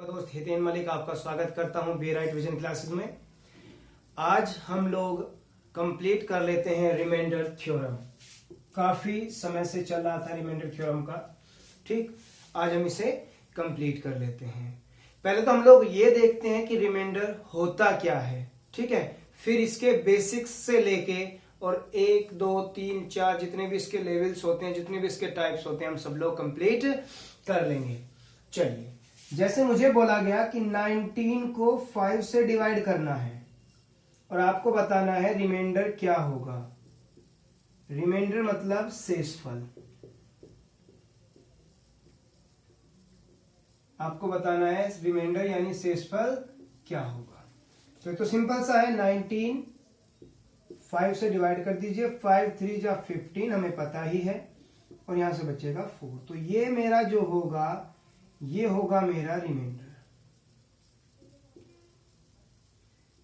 दोस्त हितेन मलिक आपका स्वागत करता हूं बी राइट विजन क्लासेस में। आज हम लोग कंप्लीट कर लेते हैं रिमाइंडर थ्योरम। काफी समय से चल रहा था रिमाइंडर थ्योरम का। ठीक, आज हम इसे कंप्लीट कर लेते हैं। पहले तो हम लोग ये देखते हैं कि रिमाइंडर होता क्या है। ठीक है, फिर इसके बेसिक्स से लेके और 1 2 3 4 जितने भी इसके लेवल्स होते हैं, जितने भी इसके टाइप्स होते हैं, हम सब लोग कंप्लीट कर लेंगे। चलिए, जैसे मुझे बोला गया कि 19 को 5 से डिवाइड करना है और आपको बताना है रिमाइंडर क्या होगा। रिमाइंडर मतलब शेषफल। आपको बताना है रिमाइंडर यानी शेषफल क्या होगा। तो सिंपल सा है, 19 5 से डिवाइड कर दीजिए। 5 3 जा 15 हमें पता ही है और यहां से बचेगा 4। तो ये मेरा जो होगा ये होगा मेरा रिमाइंडर।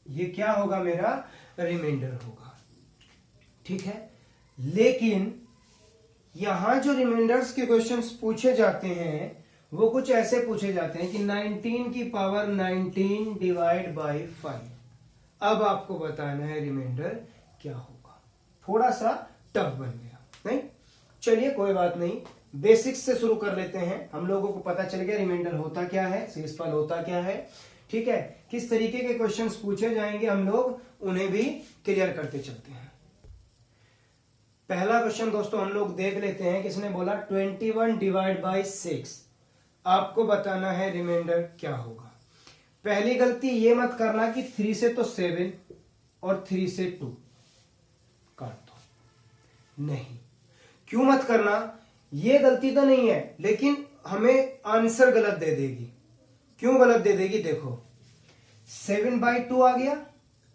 ये क्या होगा? मेरा रिमाइंडर होगा। ठीक है, लेकिन यहां जो रिमाइंडर्स के क्वेश्चंस पूछे जाते हैं वो कुछ ऐसे पूछे जाते हैं कि 19 की पावर 19 डिवाइड बाई 5। अब आपको बताना है रिमाइंडर क्या होगा। थोड़ा सा टफ बन गया नहीं? चलिए कोई बात नहीं, बेसिक्स से शुरू कर लेते हैं। हम लोगों को पता चल गया रिमाइंडर होता क्या है, शेषफल होता क्या है। ठीक है, किस तरीके के क्वेश्चंस पूछे जाएंगे हम लोग उन्हें भी क्लियर करते चलते हैं। पहला क्वेश्चन दोस्तों हम लोग देख लेते हैं। किसने बोला 21 डिवाइड बाई 6। आपको बताना है रिमाइंडर क्या होगा। पहली गलती ये मत करना कि 3 से तो 7 और 3 से 2 काट दो। नहीं, क्यों मत करना? ये गलती तो नहीं है लेकिन हमें आंसर गलत दे देगी। क्यों गलत दे देगी? देखो 7/2 आ गया।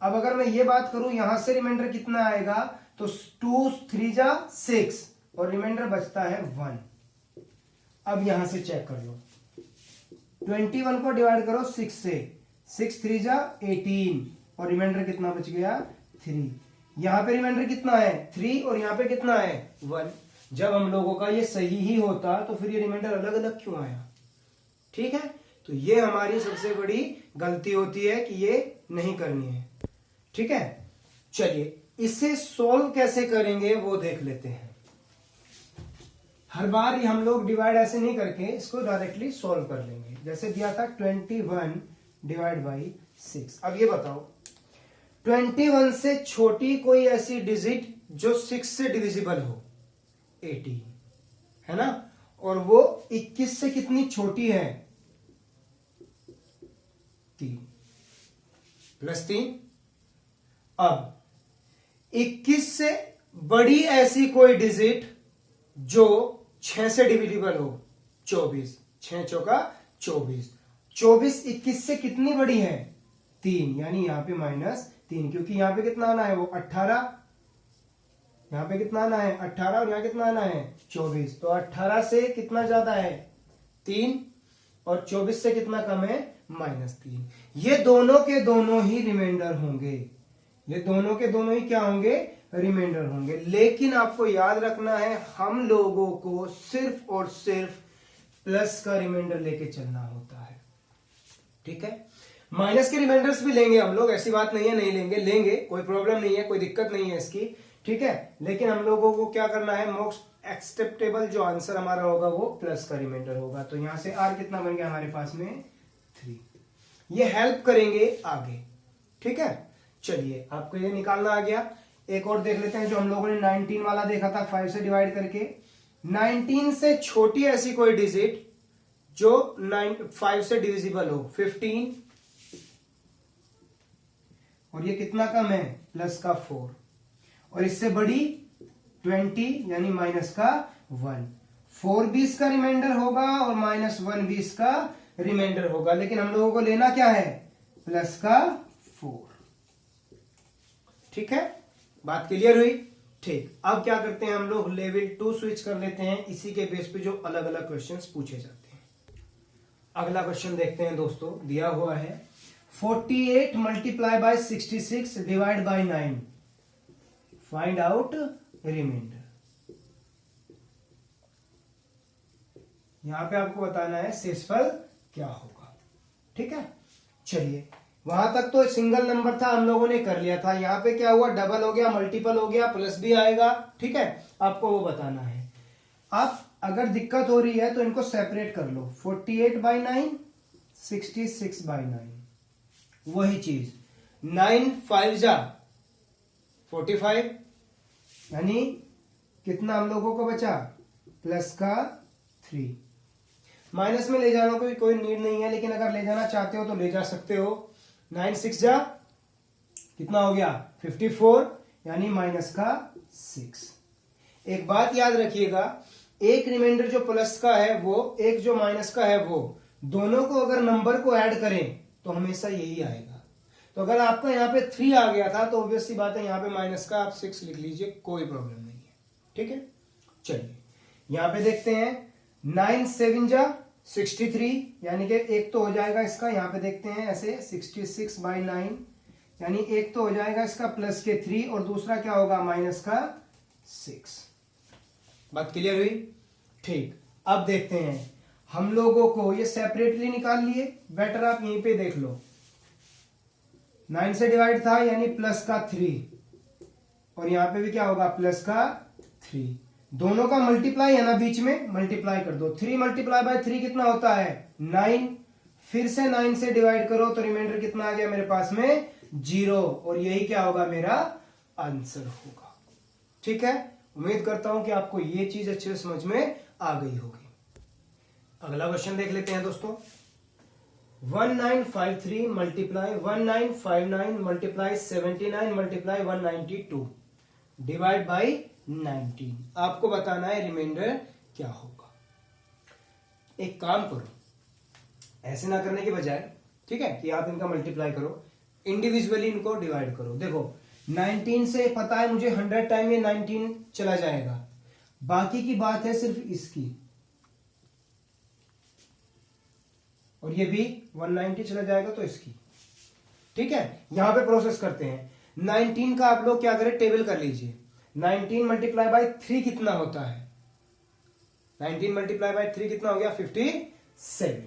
अब अगर मैं ये बात करूं यहां से रिमाइंडर कितना आएगा, तो 2 3 जा 6 और रिमाइंडर बचता है 1। अब यहां से चेक कर लो, 21 को डिवाइड करो 6 से, 6 3 जा 18 और रिमाइंडर कितना बच गया? 3। यहां पे रिमाइंडर कितना है? 3 और यहां पे कितना है? 1। जब हम लोगों का ये सही ही होता तो फिर ये रिमाइंडर अलग अलग क्यों आया? ठीक है, तो ये हमारी सबसे बड़ी गलती होती है कि ये नहीं करनी है। ठीक है, चलिए इसे सोल्व कैसे करेंगे वो देख लेते हैं। हर बार ही हम लोग डिवाइड ऐसे नहीं करके इसको डायरेक्टली सोल्व कर लेंगे। जैसे दिया था 21 डिवाइड बाई 6। अब ये बताओ 21 से छोटी कोई ऐसी डिजिट जो 6 से डिविजिबल हो? 18 है ना, और वो 21 से कितनी छोटी है? 3 प्लस 3। अब 21 से बड़ी ऐसी कोई डिजिट जो 6 से डिविजिबल हो? 24। 6 चौका 24। 24 21 से कितनी बड़ी है? 3, यानी यहां पे -3, क्योंकि यहां पे कितना आना है? वो 18। यहां पे कितना आना है? 18 और यहां कितना आना है? 24। तो 18 से कितना ज्यादा है? 3 और 24 से कितना कम है? -3। ये दोनों के दोनों ही रिमाइंडर होंगे। ये दोनों के दोनों ही क्या होंगे? रिमाइंडर होंगे। लेकिन आपको याद रखना है हम लोगों को सिर्फ और सिर्फ प्लस का रिमाइंडर लेके चलना होता है। ठीक है, माइनस के रिमाइंडर्स भी लेंगे हम लोग, ऐसी बात नहीं है नहीं लेंगे, लेंगे, कोई प्रॉब्लम नहीं है, कोई दिक्कत नहीं है इसकी। ठीक है, लेकिन हम लोगों को क्या करना है? मोस्ट एक्सेप्टेबल जो आंसर हमारा होगा वो प्लस का रिमाइंडर होगा। तो यहां से आर कितना बन गया हमारे पास में? 3। ये हेल्प करेंगे आगे। ठीक है, चलिए आपको ये निकालना आ गया। एक और देख लेते हैं जो हम लोगों ने 19 वाला देखा था 5 से डिवाइड करके। 19 से छोटी ऐसी कोई डिजिट जो 5 से डिविजिबल हो? 15 और ये कितना कम है? प्लस का 4। और इससे बड़ी 20 यानी माइनस का 1। 4 भी इसका रिमाइंडर होगा और -1 भी इसका रिमाइंडर होगा, लेकिन हम लोगों को लेना क्या है? प्लस का 4। ठीक है, बात क्लियर हुई? ठीक, अब क्या करते हैं हम लोग? लेवल 2 स्विच कर लेते हैं। इसी के बेस पे जो अलग अलग क्वेश्चंस पूछे जाते हैं। अगला क्वेश्चन देखते हैं दोस्तों, दिया हुआ है 48 multiply by 66 divide by 9, find out remainder. यहां पे आपको बताना है शेषफल क्या होगा। ठीक है, चलिए वहां तक तो सिंगल नंबर था, हम लोगों ने कर लिया था। यहाँ पे क्या हुआ, डबल हो गया, मल्टीपल हो गया, प्लस भी आएगा, ठीक है, आपको वो बताना है। आप अगर दिक्कत हो रही है तो इनको सेपरेट कर लो, 48/9, 66/9, वही चीज 9 5 जा 45, यानी कितना हम लोगों को बचा, प्लस का 3। माइनस में ले जाना को भी कोई नीड नहीं है, लेकिन अगर ले जाना चाहते हो तो ले जा सकते हो। 9 6 जा कितना हो गया, 54, यानी माइनस का 6। एक बात याद रखिएगा, एक रिमाइंडर जो प्लस का है वो, एक जो माइनस का है वो, दोनों को अगर नंबर को ऐड करें तो हमेशा यही आएगा। तो अगर आपका यहाँ पे 3 आ गया था तो ऑब्वियस सी बात है यहाँ पे माइनस का आप 6 लिख लीजिए, कोई प्रॉब्लम नहीं है, ठीक है। चलिए यहाँ पे देखते हैं, 9 7 जा 63, यानी कि एक तो हो जाएगा इसका, यहाँ पे देखते हैं ऐसे 66/9, यानी एक तो हो जाएगा इसका प्लस के 3 और दूसरा क्या होगा, माइनस का 6। बात क्लियर हुई, ठीक। अब देखते हैं हम लोगों को, ये सेपरेटली निकाल लिए, बेटर आप यहीं पे देख लो, 9 से डिवाइड था यानी प्लस का 3, और यहां पे भी क्या होगा, प्लस का 3। दोनों का मल्टीप्लाई है ना, बीच में मल्टीप्लाई कर दो, 3 × 3 कितना होता है, 9। फिर से 9 से डिवाइड करो तो रिमाइंडर कितना आ गया मेरे पास में, 0, और यही क्या होगा, मेरा आंसर होगा, ठीक है। उम्मीद करता हूं कि आपको ये चीज अच्छे से समझ में आ गई होगी। अगला क्वेश्चन देख लेते हैं दोस्तों, 1953 multiply 1959 multiply 79 multiply 192 divide by 19। आपको बताना है रिमाइंडर क्या होगा। एक काम करो, ऐसे ना करने के बजाय, ठीक है, कि आप इनका मल्टीप्लाई करो, इंडिविजुअली इनको डिवाइड करो। देखो 19 से पता है मुझे 100 टाइम ये 19 चला जाएगा, बाकी की बात है सिर्फ इसकी, और ये भी 190 चला जाएगा तो इसकी, ठीक है। यहां पे प्रोसेस करते हैं, 19 का आप लोग क्या करें, टेबल कर लीजिए, 19 मल्टीप्लाई बाई 3 कितना होता है, 19 मल्टीप्लाई बाई 3 कितना हो गया, 57।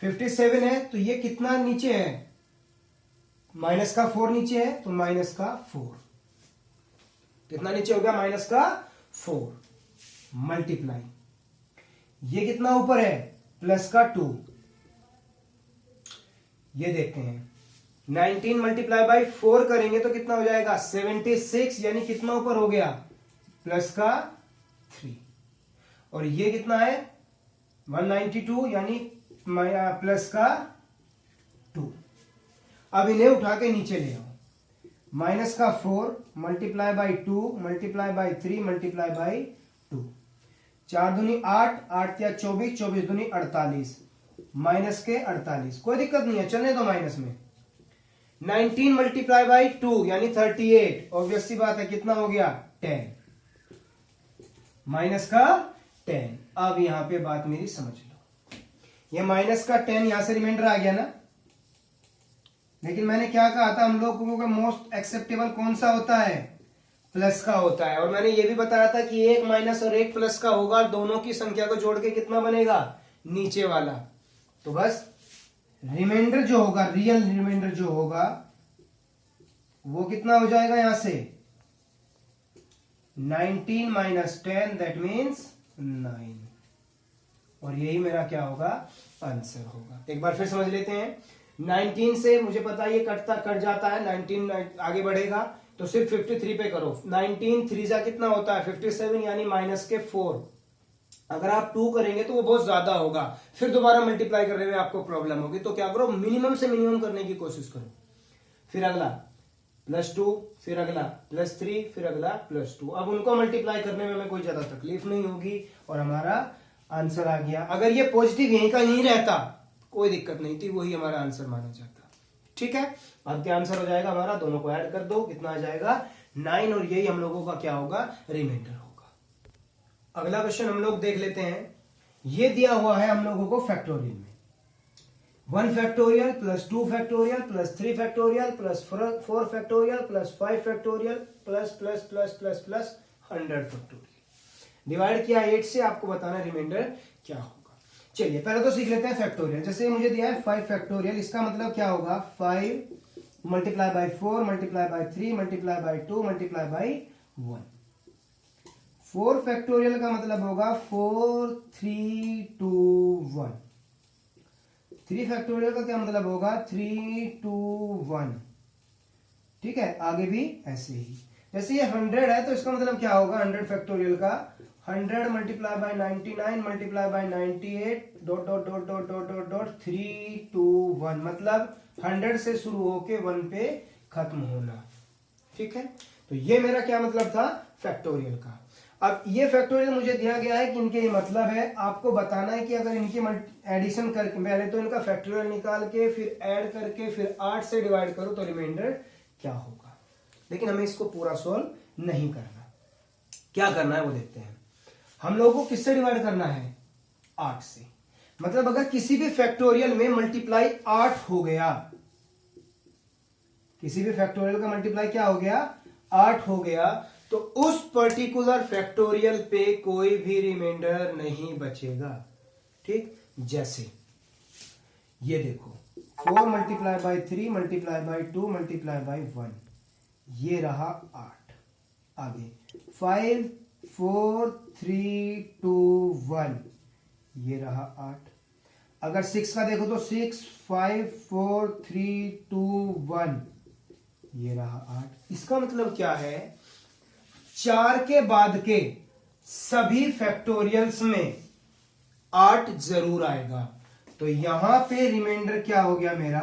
57 है तो ये कितना नीचे है, माइनस का 4 नीचे है, तो माइनस का 4 कितना नीचे हो गया, माइनस का 4 मल्टीप्लाई, ये कितना ऊपर है, प्लस का 2। ये देखते हैं 19 मल्टीप्लाई बाई 4 करेंगे तो कितना हो जाएगा, 76, यानी कितना ऊपर हो गया, प्लस का 3, और ये कितना है 192, यानी प्लस का 2। अब इन्हें उठा के नीचे ले आओ, माइनस का 4 multiply by 2 multiply by 3 multiply by 2, 4 दूनी 8, 8 या 24, 24 दूनी 48, माइनस के 48, कोई दिक्कत नहीं है, चलने दो माइनस में। 19 मल्टीप्लाई बाई 2 यानी 38, ऑब्वियस सी बात है कितना हो गया, 10, माइनस का 10। अब यहां पे बात मेरी समझ लो, ये माइनस का 10 यहां से रिमाइंडर आ गया ना, लेकिन मैंने क्या कहा था, हम लोगों का मोस्ट एक्सेप्टेबल कौन सा होता है, प्लस का होता है। और मैंने ये भी बताया था कि एक माइनस और एक प्लस का होगा, दोनों की संख्या को जोड़ के कितना बनेगा, नीचे वाला। तो बस रिमाइंडर जो होगा, रियल रिमाइंडर जो होगा वो कितना हो जाएगा, यहां से 19 माइनस 10 दैट मीन्स 9, और यही मेरा क्या होगा, आंसर होगा। एक बार फिर समझ लेते हैं, 19 से मुझे पता है ये कट जाता है, 19 आगे बढ़ेगा तो सिर्फ 53 पे करो, 19 3 जा कितना होता है 57, यानी माइनस के 4। अगर आप 2 करेंगे तो वो बहुत ज्यादा होगा, फिर दोबारा मल्टीप्लाई करने में आपको प्रॉब्लम होगी, तो क्या करो, मिनिमम से मिनिमम करने की कोशिश करो। फिर अगला +2, फिर अगला +3, फिर अगला +2। अब उनको मल्टीप्लाई करने में हमें कोई ज्यादा तकलीफ नहीं होगी और हमारा आंसर आ गया। अगर ये पॉजिटिव यहीं का यहीं रहता कोई दिक्कत नहीं थी, वही हमारा आंसर माना जाता, ठीक है। अब क्या आंसर हो जाएगा हमारा, दोनों को ऐड कर दो, कितना आ जाएगा 9, और यही हम लोगों का क्या होगा, रिमाइंडर होगा। अगला क्वेश्चन हम लोग देख लेते हैं, ये दिया हुआ है हम लोगों को फैक्टोरियल में, 1 factorial plus 2 factorial plus 3 factorial plus 4 factorial plus 5 factorial plus plus plus plus plus 100 factorial. Divide किया 8 से, आपको बताना रिमाइंडर क्या होगा। चलिए पहले तो सीख लेते हैं फैक्टोरियल। जैसे मुझे दिया है 5 फैक्टोरियल, इसका मतलब क्या होगा 5 multiply by 4 multiply by 3 multiply by 2 multiply by 1। 4 factorial का मतलब होगा 4 3 2 1। 3 फैक्टोरियल का क्या मतलब होगा 3 2 1। ठीक है, आगे भी ऐसे ही। जैसे ये 100 है तो इसका मतलब क्या होगा 100 फैक्टोरियल का 100 multiply by 99 multiply by 98 dot dot dot dot dot dot dot 3 2 1, मतलब 100 से शुरू होके 1 पे खत्म होना। ठीक है, तो ये मेरा क्या मतलब था फैक्टोरियल का। अब ये फैक्टोरियल मुझे दिया गया है कि इनके ये मतलब है, आपको बताना है कि अगर इनकी एडिशन करके पहले तो इनका फैक्टोरियल निकाल के फिर ऐड करके फिर 8 से डिवाइड करो तो रिमाइंडर क्या होगा। लेकिन हमें इसको पूरा सॉल्व नहीं करना, क्या करना है वो देखते हैं। हम लोगों को किससे डिवाइड करना है 8 से। मतलब अगर किसी भी फैक्टोरियल में मल्टीप्लाई 8 हो गया, किसी भी फैक्टोरियल का मल्टीप्लाई क्या हो गया 8 हो गया, तो उस पर्टिकुलर फैक्टोरियल पे कोई भी रिमाइंडर नहीं बचेगा। ठीक, जैसे ये देखो 4 multiply by 3 multiply by 2 multiply by 1, ये रहा 8। आगे 5 4 3 2 1, ये रहा 8। अगर 6 का देखो तो 6 5 4 3 2 1, ये रहा 8। इसका मतलब क्या है 4 के बाद के सभी फैक्टोरियल्स में 8 जरूर आएगा। तो यहां पे रिमाइंडर क्या हो गया मेरा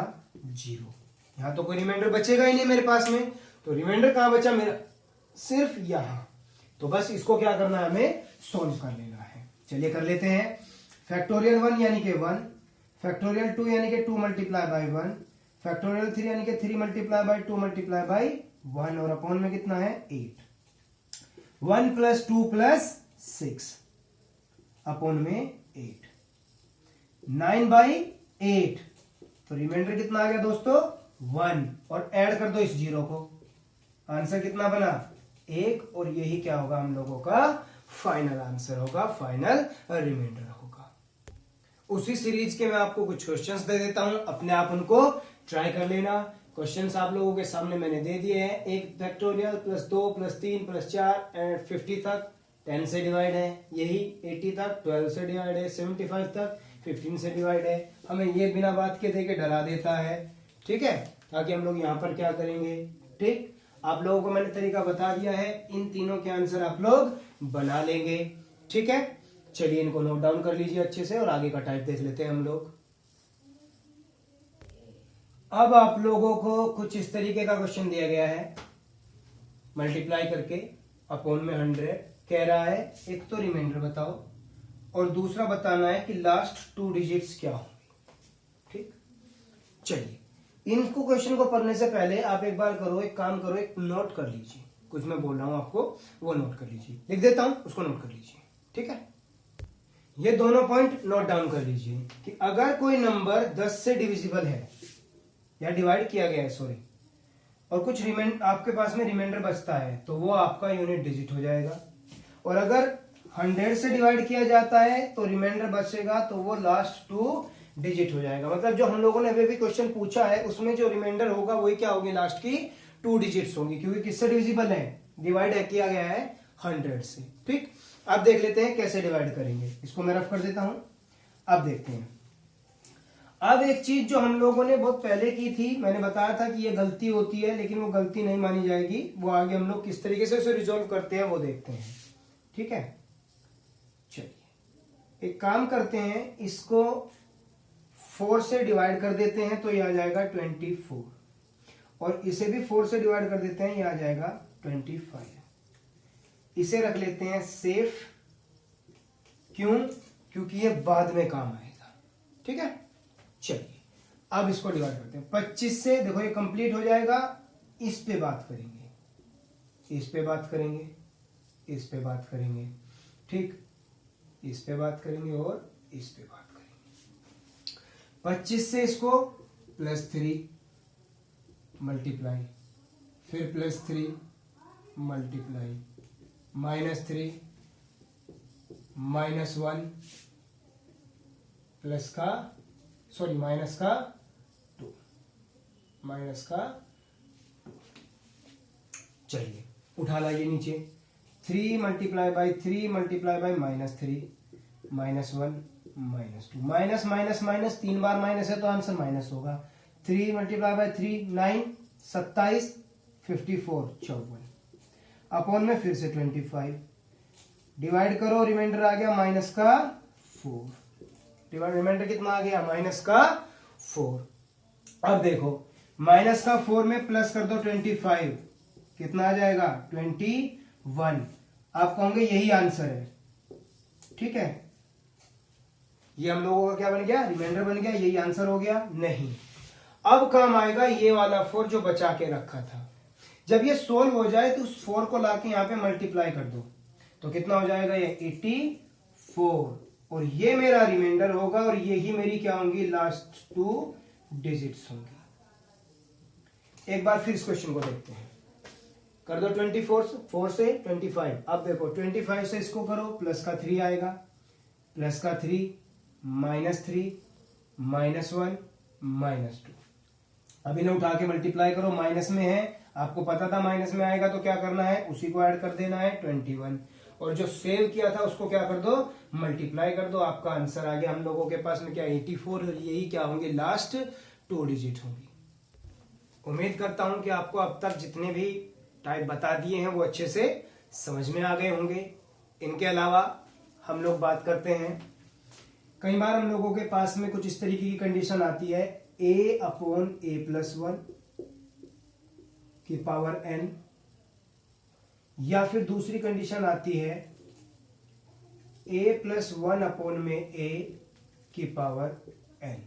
0। यहां तो कोई रिमाइंडर बचेगा ही नहीं मेरे पास में, तो रिमाइंडर कहां बचा मेरा सिर्फ यहां। तो बस इसको क्या करना है हमें सॉल्व कर लेना है। चलिए कर लेते हैं। फैक्टोरियल 1 यानी कि 1, फैक्टोरियल 2 यानी कि 2 मल्टीप्लाई बाई 1, फैक्टोरियल 3 यानी कि 3 मल्टीप्लाई बाई 2 मल्टीप्लाई बाई 1, और अपॉन में कितना है 8। 1 प्लस 2 प्लस 6 अपॉन में 8, 9 बाई 8, तो रिमाइंडर कितना आ गया दोस्तों 1, और ऐड कर दो इस 0 को, आंसर कितना बना 1, और यही क्या होगा हम लोगों का फाइनल आंसर होगा, फाइनल रिमाइंडर होगा। उसी सीरीज के मैं आपको कुछ क्वेश्चंस दे देता हूं, अपने आप उनको ट्राई कर लेना। क्वेश्चंस आप लोगों के सामने मैंने दे दिए हैं। एक factorial plus 2 plus 3 plus 4 and 50 तक 10 से डिवाइड है, यही 80 तक 12 से डिवाइड है, 75 तक 15 से डिवाइड है। हमें ये बिना बात के देके डरा देता है, ठीक है, ताकि हम लोग यहाँ पर क्या करेंगे। ठीक, आप लोगों को मैंने तरीका बता दिया है, इन तीनों के आंसर आप लोग बना लेंगे। ठीक है, चलिए इनको नोट डाउन कर लीजिए अच्छे से और आगे का टाइप देख लेते हैं हम लोग। अब आप लोगों को कुछ इस तरीके का क्वेश्चन दिया गया है, मल्टीप्लाई करके अपॉन में 100 कह रहा है, एक तो रिमाइंडर बताओ और दूसरा बताना है कि लास्ट 2 डिजिट्स क्या होंगे। ठीक, चलिए इनको क्वेश्चन को पढ़ने से पहले आप एक बार करो, एक काम करो, एक नोट कर लीजिए, कुछ मैं बोल रहा हूं आपको वो नोट कर लीजिए, लिख देता हूं उसको नोट कर लीजिए। ठीक है, ये दोनों पॉइंट नोट डाउन कर लीजिए कि अगर कोई नंबर 10 से डिविजिबल है या डिवाइड किया गया है सॉरी, और कुछ आपके पास में रिमाइंडर बचता है तो वो आपका यूनिट डिजिट हो जाएगा, और अगर 100 से डिवाइड किया जाता है तो रिमाइंडर बचेगा तो वो लास्ट 2 डिजिट हो जाएगा। मतलब जो हम लोगों ने अभी भी क्वेश्चन पूछा है उसमें जो रिमाइंडर होगा वही क्या होगी लास्ट की 2 डिजिट्स होंगी, क्योंकि किससे डिविजिबल है डिवाइड किया गया है 100 से। ठीक, अब देख लेते हैं कैसे डिवाइड करेंगे, इसको मैं रफ कर देता हूं। अब देखते हैं, अब एक चीज जो हम लोगों ने बहुत पहले की थी, मैंने बताया था कि ये गलती होती है लेकिन वो गलती नहीं मानी जाएगी, वो आगे हम लोग किस तरीके से उसे रिजॉल्व करते हैं वो देखते हैं। ठीक है, चलिए एक काम करते हैं, इसको 4 से डिवाइड कर देते हैं तो ये आ जाएगा 24, और इसे भी 4 से डिवाइड कर देते हैं, ये आ जाएगा 25। इसे रख लेते हैं सेफ, क्यों, क्योंकि ये बाद में काम आएगा। ठीक है, चलिए अब इसको डिवाइड करते हैं 25 से, देखो ये कंप्लीट हो जाएगा, इस पे बात करेंगे, इस पे बात करेंगे, इस पे बात करेंगे, ठीक, इस पे बात करेंगे और इस पे बात करेंगे। 25 से इसको +3 मल्टीप्लाई, फिर +3 मल्टीप्लाई, -3 -1 प्लस का सॉरी माइनस का 2, माइनस का 2। चलिए उठा लाइए नीचे, 3 multiply by 3 multiply by -3 -1 -2, minus minus minus 3 bar minus है तो आंसर माइनस होगा। 3 मल्टीप्लाई बाई 3 9 27 54 54 अपॉन में फिर से 25 डिवाइड करो, रिमाइंडर आ गया माइनस का 4। डिवाइड रिमाइंडर कितना आ गया माइनस का 4। अब देखो माइनस का 4 में प्लस कर दो 25, कितना आ जाएगा 21। आप कहोगे यही आंसर है, ठीक है, ये हम लोगों का क्या बन गया, रिमाइंडर बन गया, यही आंसर हो गया। नहीं, अब काम आएगा ये वाला 4 जो बचा के रखा था। जब ये सोल्व हो जाए तो उस 4 को लाके यहाँ पे मल्टीप्लाई कर दो तो कितना हो जाएगा ये 84, और ये मेरा रिमाइंडर होगा और यही मेरी क्या होंगी लास्ट 2 डिजिट्स होंगी। एक बार फिर इस क्वेश्चन को देखते हैं, कर दो 4 से 25। अब देखो 25 से इसको करो, प्लस का 3 आएगा, प्लस का 3 -3 -1 -2। अब इन्हें उठा के मल्टीप्लाई करो, माइनस में है, आपको पता था माइनस में आएगा तो क्या करना है, उसी को ऐड कर देना है 21, और जो सेव किया था उसको क्या कर दो, मल्टीप्लाई कर दो। आपका आंसर आ गया हम लोगों के पास में क्या 84, और यही क्या होंगे लास्ट 2 डिजिट होंगी। उम्मीद करता हूं कि आपको अब तक जितने भी टाइप बता दिए हैं वो अच्छे से समझ में आ गए होंगे। इनके अलावा हम लोग बात करते हैं, कई बार हम लोगों के पास में कुछ इस तरीके की कंडीशन आती है, a/a+1 की पावर n, या फिर दूसरी कंडीशन आती है a+1 में a की पावर n।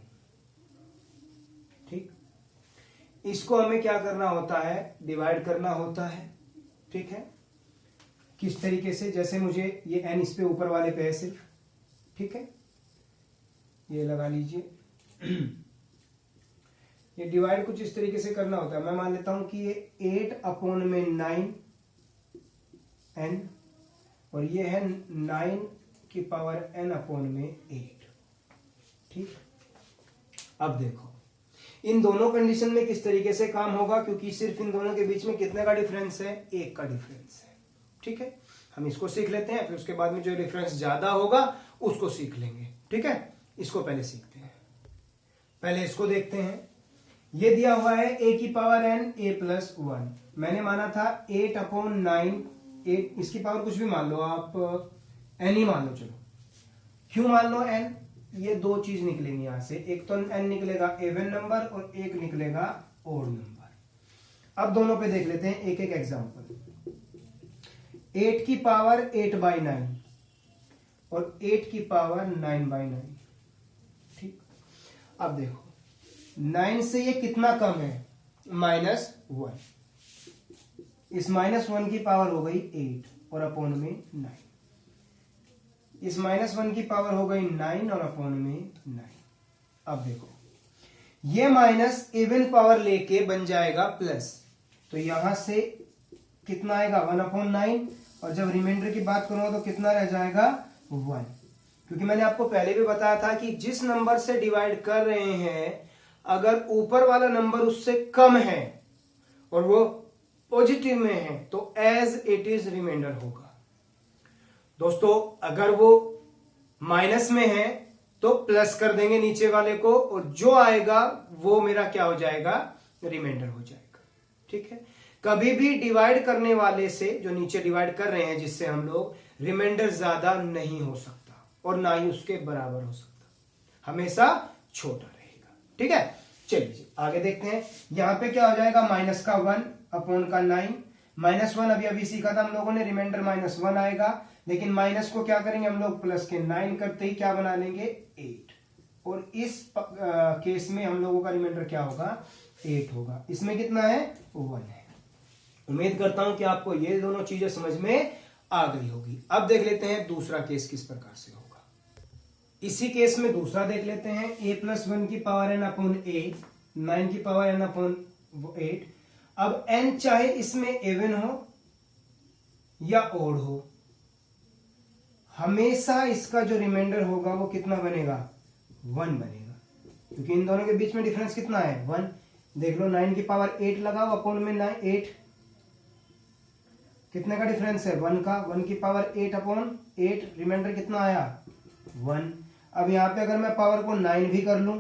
ठीक, इसको हमें क्या करना होता है, डिवाइड करना होता है। ठीक है, किस तरीके से, जैसे मुझे ये n इस पे ऊपर वाले पे है सिर्फ, ठीक है, ये लगा लीजिए। ये डिवाइड कुछ इस तरीके से करना होता है। मैं मान लेता हूं कि ये 8/9 n, और ये है 9 की पावर n/8। ठीक, अब देखो इन दोनों कंडीशन में किस तरीके से काम होगा, क्योंकि सिर्फ इन दोनों के बीच में कितने का डिफरेंस है, 1 का डिफरेंस है। ठीक है, हम इसको सीख लेते हैं, फिर उसके बाद में जो डिफरेंस ज्यादा होगा उसको सीख लेंगे। ठीक है, इसको पहले सीखते हैं, पहले इसको देखते हैं। ये दिया हुआ है a की पावर n a+1, मैंने माना था 8/9, 8 इसकी पावर कुछ भी मान लो आप, n ही मान लो, चलो क्यों मान लो n, ये दो चीज निकलेंगी यहां से, एक तो n निकलेगा इवन नंबर और एक निकलेगा ओड नंबर। अब दोनों पे देख लेते हैं एक एक एग्जांपल। 8 की पावर 8/9 और 8 की पावर 9/9। ठीक, अब देखो 9 से ये कितना कम है, -1, इस -1 की पावर हो गई 8 और अपॉन में 9, इस -1 की पावर हो गई 9 और अपॉन में 9। अब देखो ये माइनस इवन पावर लेके बन जाएगा प्लस, तो यहां से कितना आएगा 1/9, और जब रिमाइंडर की बात करूंगा तो कितना रह जाएगा 1, क्योंकि मैंने आपको पहले भी बताया था कि जिस नंबर से डिवाइड कर रहे हैं अगर ऊपर वाला नंबर उससे कम है और वो पॉजिटिव में है तो एज इट इज रिमाइंडर होगा। दोस्तों अगर वो माइनस में है तो प्लस कर देंगे नीचे वाले को, और जो आएगा वो मेरा क्या हो जाएगा, रिमाइंडर हो जाएगा। ठीक है, कभी भी डिवाइड करने वाले से, जो नीचे डिवाइड कर रहे हैं जिससे हम लोग, रिमाइंडर ज्यादा नहीं हो सकता और ना ही उसके बराबर हो सकता, हमेशा छोटा रहेगा। ठीक है, चलिए आगे देखते हैं। यहां पे क्या हो जाएगा, माइनस का 1 अपॉन का 9, -1 अभी सीखा था हम लोगों ने, रिमाइंडर -1 आएगा, लेकिन माइनस को क्या करेंगे हम लोग, प्लस के 9 करते ही क्या बना लेंगे 8, और इस केस में हम लोगों का रिमाइंडर क्या होगा 8 होगा। इसमें कितना है 1 है। उम्मीद करता हूं कि आपको ये दोनों चीजें समझ में आ गई होगी। अब देख लेते हैं दूसरा केस किस प्रकार से होगा। इसी केस में दूसरा देख लेते हैं, a+1 की पावर n/8, 9 की पावर n/8। अब n चाहे इसमें इवन हो या ओड हो, हमेशा इसका जो रिमाइंडर होगा वो कितना बनेगा 1 बनेगा, क्योंकि इन दोनों के बीच में डिफरेंस कितना है 1। देख लो 9 की पावर 8 लगाओ, अपॉन में 8 कितने का डिफरेंस है 1 का, 1 की पावर 8 अपॉन 8, रिमाइंडर कितना आया 1। अब यहाँ पे अगर मैं पावर को 9 भी कर लूं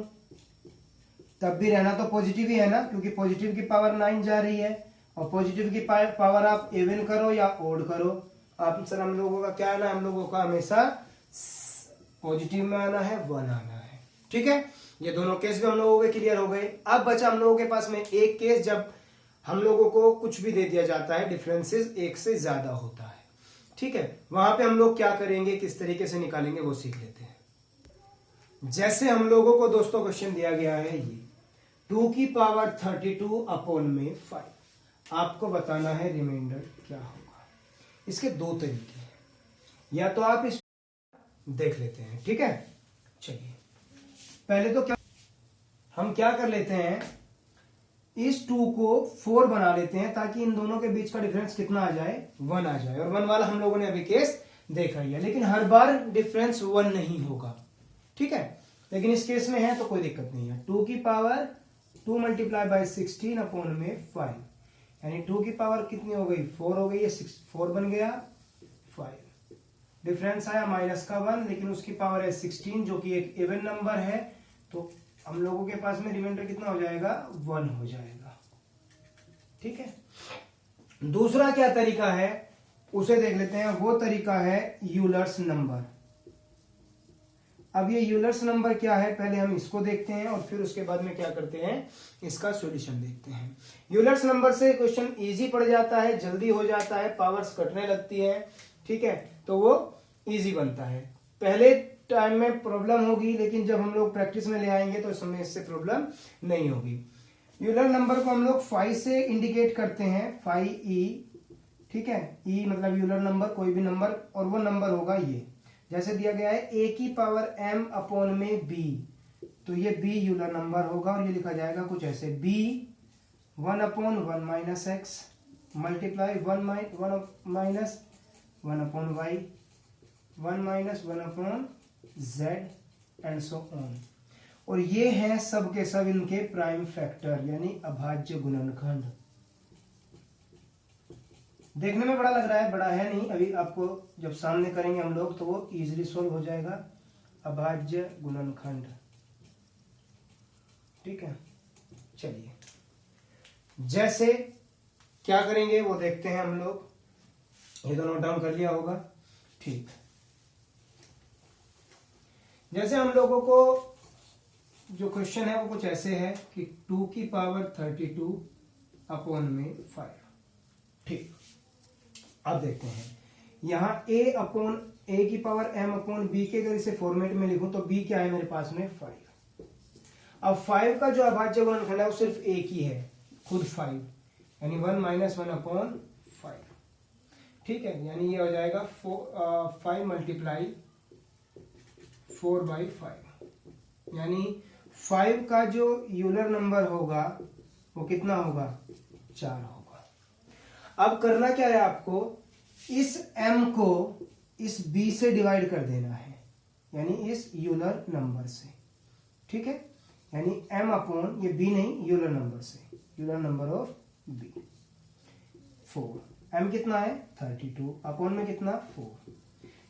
तब भी रहना तो पॉजिटिव ही है ना, क्योंकि पॉजिटिव की पावर 9 जा रही है, और पॉजिटिव की पावर आप इवन करो या ओड करो, आंसर हम लोगों का क्या आना है, हम लोगों का हमेशा पॉजिटिव में आना है, 1 आना है। ठीक है, ये दोनों केस भी हम लोगों के क्लियर हो गए। अब बचा हम लोगों के पास में एक केस, जब हम लोगों को कुछ भी दे दिया जाता है, डिफरेंसेस एक से ज्यादा होता है। ठीक है, वहां पे हम लोग क्या करेंगे, किस तरीके से निकालेंगे वो सीख लेते हैं। जैसे हम लोगों को दोस्तों क्वेश्चन दिया गया है ये 2 की पावर 32 अपॉन में 5, आपको बताना है रिमाइंडर क्या होगा। इसके दो तरीके हैं, या तो आप इस देख लेते हैं। ठीक है, चलिए पहले तो हम क्या कर लेते हैं, इस 2 को 4 बना लेते हैं, ताकि इन दोनों के बीच का डिफरेंस कितना आ जाए 1 आ जाए। और 1 वाला हम लोगों ने अभी केस देखा ही है, लेकिन हर बार डिफरेंस 1 नहीं होगा। ठीक है, लेकिन इस केस में है तो कोई दिक्कत नहीं है। 2 की पावर 2 मल्टीप्लाई बाई 16 अपॉन में 5, यानी 2 की पावर कितनी हो गई 4 हो गई है, 4 बन गया 5, डिफरेंस आया माइनस का 1, लेकिन उसकी पावर है 16 जो कि एक इवन नंबर है, तो हम लोगों के पास में रिमाइंडर कितना हो जाएगा 1 हो जाएगा। ठीक है, दूसरा क्या तरीका है उसे देख लेते हैं, वो तरीका है यूलर्स नंबर। अब ये यूलर्स नंबर क्या है, पहले हम इसको देखते हैं और फिर उसके बाद में क्या करते हैं, इसका सॉल्यूशन देखते हैं। यूलर्स नंबर से क्वेश्चन इजी पड़ जाता है, जल्दी हो जाता है, पावर्स कटने लगती है। ठीक है, तो वो इजी बनता है। पहले टाइम में प्रॉब्लम होगी, लेकिन जब हम लोग प्रैक्टिस में ले आएंगे तो इसमें इससे प्रॉब्लम नहीं होगी। यूलर नंबर को हम लोग 5 से इंडिकेट करते हैं, 5e। ठीक है, e मतलब यूलर नंबर, कोई भी नंबर, और वो नंबर होगा ये, जैसे दिया गया है a की पावर m अपॉन में b, तो ये b यूलर नंबर होगा, और ये लिखा जाएगा कुछ ऐसे b 1 upon 1 minus x multiply 1 minus 1 upon y 1 minus 1 upon z and so on. और ये हैं सब के सब इनके प्राइम फैक्टर, यानी अभाज्य गुणनखंड। देखने में बड़ा लग रहा है, बड़ा है नहीं, अभी आपको जब सामने करेंगे हम लोग तो वो इजीली सोल्व हो जाएगा। अभाज्य गुणनखंड। ठीक है, चलिए जैसे क्या करेंगे वो देखते हैं हम लोग। ये तो नोट डाउन कर लिया होगा। ठीक, जैसे हम लोगों को जो क्वेश्चन है वो कुछ ऐसे है कि 2 की पावर 32 अपॉन में 5। ठीक, अब देखते हैं यहां a अपॉन a की पावर m अपॉन b के अगर इसे फॉर्मेट में लिखूं तो b क्या है मेरे पास में 5। अब 5 का जो अभाज्य गुणनखंड है वो सिर्फ एक ही है, खुद 5, यानी 1 माइनस 1 अपॉन 5। ठीक है, यानी ये हो जाएगा 5 मल्टीप्लाई 4 बाई 5, यानी 5 का जो यूलर नंबर होगा वो कितना होगा 4 होगा। अब करना क्या है आपको, इस m को इस b से डिवाइड कर देना है, यानी इस यूलर नंबर से। ठीक है, यानी m अपॉन ये b नहीं, यूलर नंबर से, Euler number of b 4, m कितना है 32 अपॉन में कितना 4,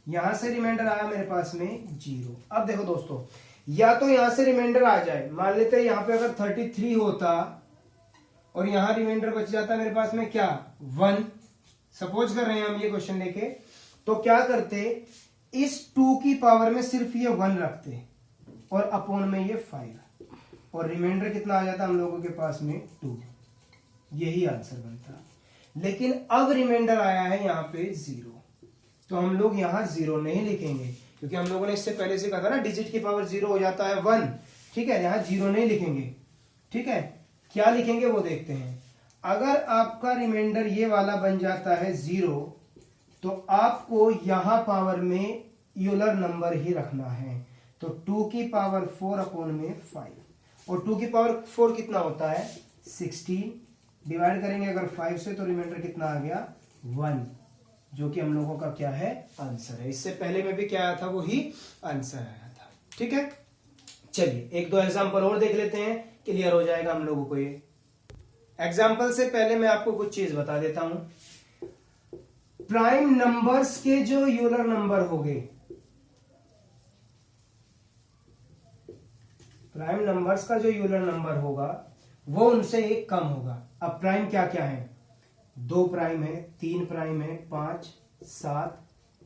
यहां से रिमाइंडर आया मेरे पास में 0। अब देखो दोस्तों, या तो यहां से रिमाइंडर आ जाए, मान लेते हैं यहां पे अगर 33 होता और यहां रिमाइंडर बच जाता मेरे पास में क्या 1, सपोज कर रहे हैं हम ये क्वेश्चन लेके, तो क्या करते, इस 2 की पावर में सिर्फ ये 1 रखते और अपॉन में ये 5, और रिमाइंडर कितना आ जाता हम लोगों के पास में 2, यही आंसर बनता। लेकिन अब रिमाइंडर आया है यहाँ पे 0, तो हम लोग यहाँ 0 नहीं लिखेंगे, क्योंकि हम लोगों ने इससे पहले से कहा था ना डिजिट की पावर 0 हो जाता है 1। ठीक है, यहाँ 0 नहीं लिखेंगे। ठीक है, क्या लिखेंगे वो देखते हैं। अगर आपका रिमाइंडर ये वाला बन जाता है 0, तो आपको यहां पावर में यूलर नंबर ही रखना है, तो 2 की पावर 4 अपॉन में 5, और 2 की पावर 4 कितना होता है 16, डिवाइड करेंगे अगर 5 से तो रिमाइंडर कितना आ गया 1, जो कि हम लोगों का क्या है आंसर है। इससे पहले में भी क्या आया था, वो ही आंसर आया था। ठीक है, चलिए एक दो एग्जांपल और देख लेते हैं, क्लियर हो जाएगा हम लोगों को ये। एग्जांपल से पहले मैं आपको कुछ चीज बता देता हूं। प्राइम नंबर्स के जो यूलर नंबर होंगे, प्राइम नंबर्स का जो यूलर नंबर होगा वो उनसे एक कम होगा। अब प्राइम क्या क्या है, 2 प्राइम है, 3 प्राइम है, 5, 7,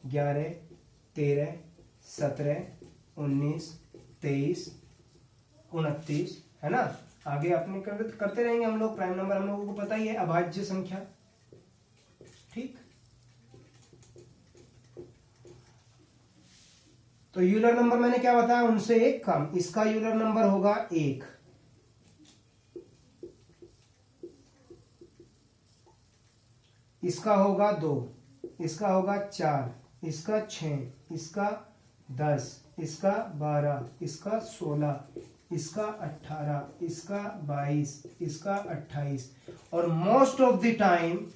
11, 13, 17, 19, 23, 29, है ना। आगे अपने करते रहेंगे हम लोग। प्राइम नंबर हम लोगों को पता ही है, अभाज्य संख्या, ठीक। तो यूलर नंबर मैंने क्या बताया, उनसे एक कम। इसका यूलर नंबर होगा 1, इसका होगा 2, इसका होगा 4, इसका 6, इसका 10, इसका 12, इसका 16, इसका 18, इसका 22, इसका 28। और मोस्ट ऑफ द टाइम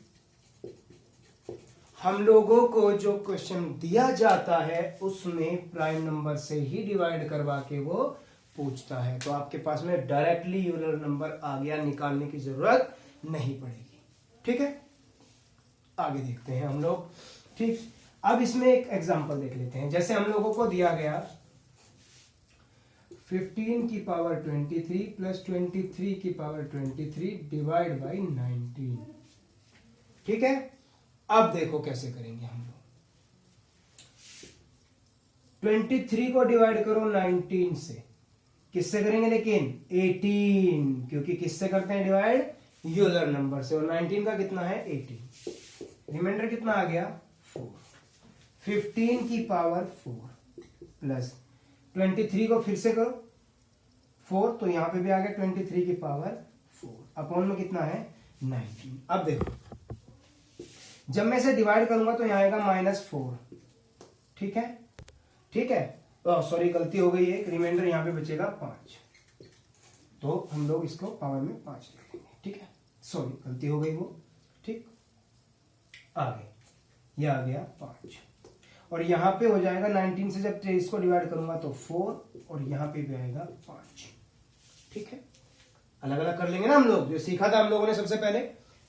हम लोगों को जो क्वेश्चन दिया जाता है उसमें प्राइम नंबर से ही डिवाइड करवा के वो पूछता है। तो आपके पास में डायरेक्टली यूलर नंबर आ गया, निकालने की जरूरत नहीं पड़ेगी, ठीक है। आगे देखते हैं हम लोग, ठीक। अब इसमें एक एग्जांपल देख लेते हैं। जैसे हम लोगों को दिया गया 15 की पावर 23 प्लस 23 की पावर 23 डिवाइड बाई 19, ठीक है। अब देखो कैसे करेंगे हम लोग। 23 को डिवाइड करो 19 से, किससे करेंगे लेकिन 18, क्योंकि किससे करते हैं डिवाइड, यूलर नंबर से। और 19 का कितना है 18, रिमाइंडर कितना आ गया 4। 15 की पावर 4 प्लस 23 को फिर से करो 4, तो यहां पे भी आ गया 23 की पावर 4 अपॉन में कितना है 19। अब देखो जब मैं इसे डिवाइड करूंगा तो यहां आएगा -4, ठीक है, ठीक है। सॉरी गलती हो गई है, एक रिमाइंडर यहां पे बचेगा 5, तो हम लोग इसको पावर में 5 लिख देंगे, ठीक है। सॉरी गलती हो गई वो, ठीक। आगे ये आ गया 5, और यहां पे हो जाएगा 19 से जब 23 को डिवाइड करूंगा तो 4, और यहां पे भी आएगा 5, ठीक है। अलग अलग कर लेंगे ना हम लोग, जो सीखा था हम लोगों ने सबसे पहले,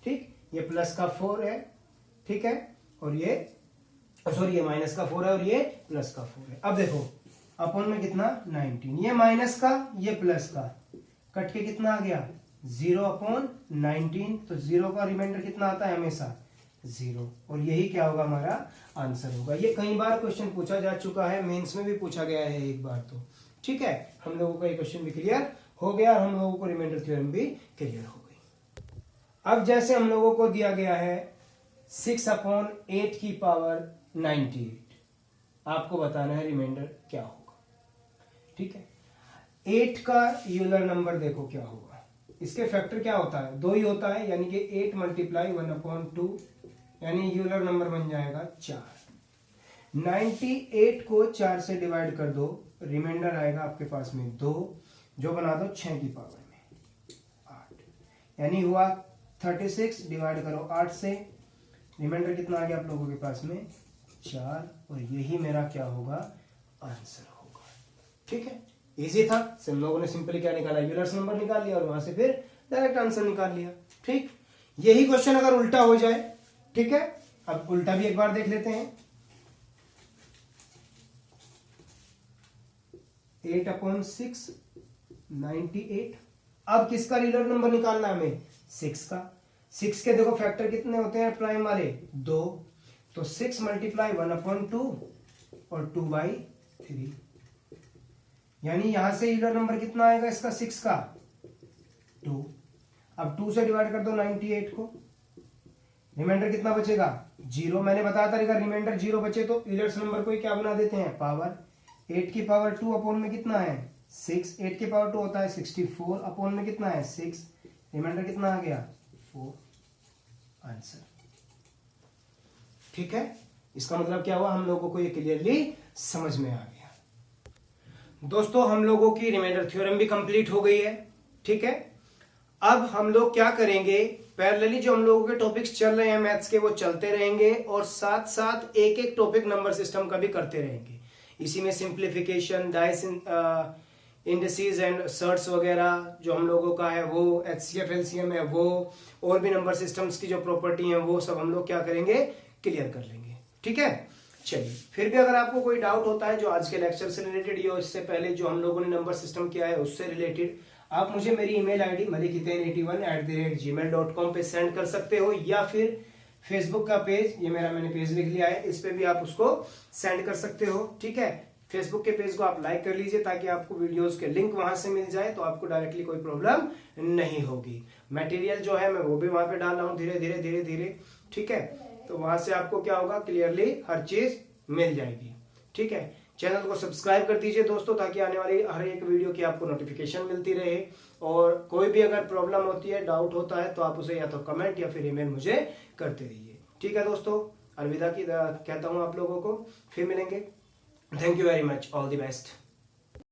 ठीक। ये प्लस का 4 है, ठीक है, और ये सॉरी ये माइनस का 4 है और ये प्लस का 4 है। अब देखो अपॉन में कितना 19, ये माइनस का ये प्लस का कट के कितना आ गया 0 अपॉन 19, तो 0 का रिमाइंडर कितना आता है हमेशा 0, और यही क्या होगा हमारा आंसर होगा। ये कई बार क्वेश्चन पूछा जा चुका है, मेंस में भी पूछा गया है एक बार, तो ठीक है। हम लोगों का ये क्वेश्चन भी क्लियर हो गया और हम लोगों को रिमाइंडर थ्योरम भी क्लियर हो गई। अब जैसे हम लोगों को दिया गया है 6 अपॉन 8 की पावर 98, आपको बताना है रिमाइंडर क्या होगा, ठीक है। 8 का यूलर नंबर देखो क्या होगा, इसके फैक्टर क्या होता है 2 ही होता है, यानी कि 8 मल्टीप्लाई 1/2, यानी यूलर नंबर बन जाएगा 4। 98 को 4 से डिवाइड कर दो, रिमाइंडर आएगा आपके पास में 2, जो बना दो 6 की पावर में 8, यानी हुआ 36 डिवाइड करो 8 से, रिमाइंडर कितना आ गया आप लोगों के पास में 4, और यही मेरा क्या होगा आंसर होगा, ठीक है। इजी था, हम लोगों ने सिंपली क्या निकाला यूलर्स नंबर निकाल लिया और वहां से फिर डायरेक्ट आंसर निकाल लिया, ठीक। यही क्वेश्चन अगर उल्टा हो जाए, ठीक है। अब उल्टा भी एक बार देख लेते हैं। 8/6 98। अब किसका यूलर नंबर निकालना है हमें 6 का। 6 के देखो फैक्टर कितने होते हैं प्राइम वाले 2, तो 6 मल्टीप्लाई 1/2 और 2/3, यानी यहां से यूलर नंबर कितना आएगा इसका 6 का 2। अब 2 से डिवाइड कर दो 98 को, रिमाइंडर कितना बचेगा 0। मैंने बताया था अगर रिमाइंडर 0 बचे तो यूलर्स नंबर को ही क्या बना देते हैं पावर। 8 की पावर 2 अपॉन में कितना है 6, 8 की पावर 2 होता है 64, अपॉन में कितना है 6, रिमाइंडर कितना आ गया 4, आंसर, ठीक है। इसका मतलब क्या हुआ, हम लोगों को ये क्लियरली समझ में आ गया। दोस्तों हम लोगों की रिमाइंडर थ्योरम भी कंप्लीट हो गई है, ठीक है। अब हम लोग क्या करेंगे, पैरेलली जो हम लोगों के टॉपिक्स चल रहे हैं मैथ्स के वो चलते रहेंगे, और साथ साथ एक एक टॉपिक नंबर सिस्टम का भी करते रहेंगे। इसी में सिंप्लीफिकेशन, इंडिसेस एंड सर्ट्स वगैरह जो हम लोगों का है वो, HCF LCM है वो, और भी नंबर सिस्टम्स की जो प्रॉपर्टी है वो सब हम लोग क्या करेंगे, क्लियर कर लेंगे। ठीक है, चलिए फिर भी अगर आपको कोई डाउट होता है जो आज के लेक्चर से रिलेटेड या इससे पहले जो हम लोगों ने नंबर सिस्टम किया है उससे रिलेटेड, आप मुझे मेरी ईमेल आईडी malikitain81@gmail.com पे सेंड कर सकते हो, या फिर फेसबुक का पेज, ये मैंने पेज लिख लिया है, इस पे भी आप उसको सेंड कर सकते हो। ठीक है, फेसबुक के पेज को आप लाइक कर लीजिए ताकि आपको वीडियोस के लिंक वहां से मिल जाए, तो आपको डायरेक्टली कोई प्रॉब्लम नहीं होगी। मटेरियल जो है मैं वो भी वहां पे डाल रहा हूँ धीरे धीरे धीरे धीरे। ठीक है, तो वहां से आपको क्या होगा, क्लियरली हर चीज मिल जाएगी। ठीक है, चैनल को सब्सक्राइब कर दीजिए दोस्तों, ताकि आने वाली हर एक वीडियो की आपको नोटिफिकेशन मिलती रहे। और कोई भी अगर प्रॉब्लम होती है, डाउट होता है, तो आप उसे या तो कमेंट या फिर ईमेल मुझे करते रहिए। ठीक है दोस्तों, अलविदा की कहता हूं आप लोगों को, फिर मिलेंगे। Thank you very much, all the best.